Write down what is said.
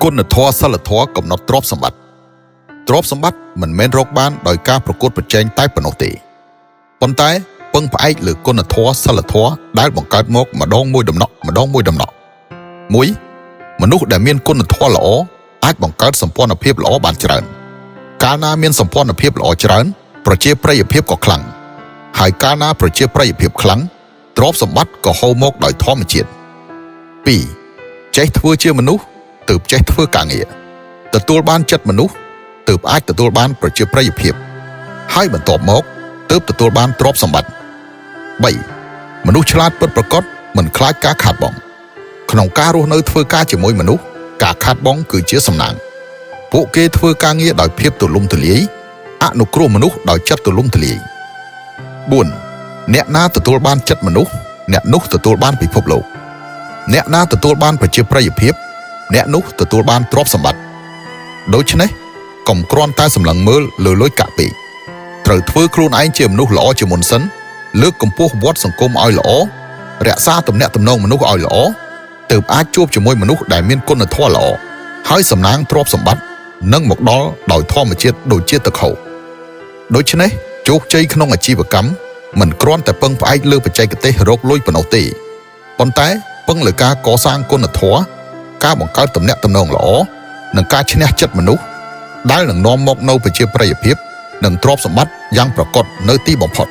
គុណធម៌សិលធម៌កំណត់ទ្រព្យសម្បត្តិមិនមែនរកបានដោយការប្រកួតប្រជែងតែប៉ុណ្ណោះទេប៉ុន្តែពឹងផ្អែកលើគុណធម៌សិលធម៌ដែលបង្កើតមកម្ដងមួយដំណក់មួយមនុស្សដែលមានគុណធម៌ល្អអាចបង្កើតសម្ព័ន្ធភាពល្អបានច្រើនកាលណាមានសម្ព័ន្ធភាពល្អច្រើនប្រជាប្រិយភាពក៏ខ្លាំងហើយកាលណាប្រជាប្រិយភាពខ្លាំងទ្រព្យសម្បត្តិក៏ហូរមកដោយធម្មជាតិ 2. ចេះធ្វើជាមនុស្សទើបចេះធ្វើការងារទទួលបានចិត្តមនុស្សទើបអាចទទួលបានប្រជាប្រិយភាពហើយបន្ទាប់មកទើបទទួលបានទ្រព្យសម្បត្តិ 3. មនុស្សឆ្លាតពិតប្រាកដមិនខ្លាចការខាតបង់ក្នុងការរស់នៅធ្វើការជាមួយមនុស្សការខាតបង់គឺជាសំណាងពួកគេធ្វើការងារដោយភាពទូលំទូលាយអនុគ្រោះមនុស្សដោយចិត្តទូលំទូលាយ 4. អ្នកណាទទួលបានចិត្តមនុស្សអ្នកនោះទទួលបានពិភពលោកអ្នកណាទទួលបានប្រជាប្រិយភាពអ្នកនោះទទួលបានទ្រព្យសម្បត្តិដូច្នេះកុំគ្រាន់តែសម្លឹងមើលលើលុយកាក់ពេកត្រូវធ្វើខ្លួនឯងជាមនុស្សល្អជាមុនសិនលើកកម្ពស់វដ្តសង្គមឲ្យល្អរក្សាទំនាក់ទំនងមនុស្សឲ្យល្អទើបអាចជួបជាមួយមនុស្សដែលមានគុណធម៌ល្អហើយសំណាងទ្រព្យសម្បត្តិនឹងមកដល់ដោយធម្មជាតិដូចជាទឹកហូរដូច្នេះជោគជ័យក្នុងអាជីវកម្មមិនគ្រាន់តែពឹងផ្អែកលើបច្ចេកទេសរកលុយប៉ុណ្ណោះទេប៉ុន្តែពឹងលើការកសាងគុណធម៌ការបង្កើតទំនាក់ទំនងល្អនិងការឈ្នះចិត្តមនុស្សដែលនឹងនាំមកនូវប្រជាប្រិយភាពនិងទ្រព្យសម្បត្តិយ៉ាងប្រកបនៅទីបំផុត